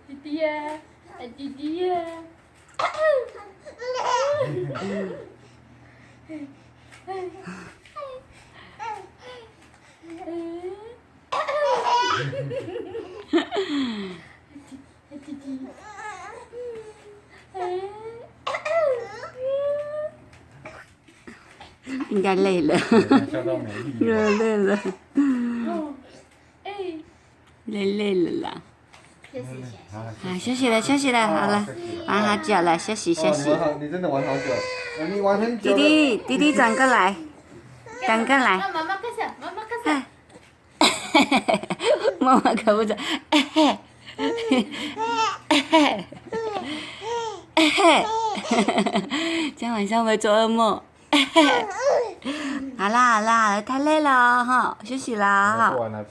弟弟呀，弟弟呀。弟弟。应该累了，笑到没力了。累了，哎，累了啦。好，休息了，休息了，好了，玩好久了，休息休息。你真的玩好久，你玩很久弟弟转过来，转过来。妈妈看啥？妈妈看啥？妈妈可不准。今天晚上会做噩梦。好啦，太累了哈，休息啦哈。不玩了。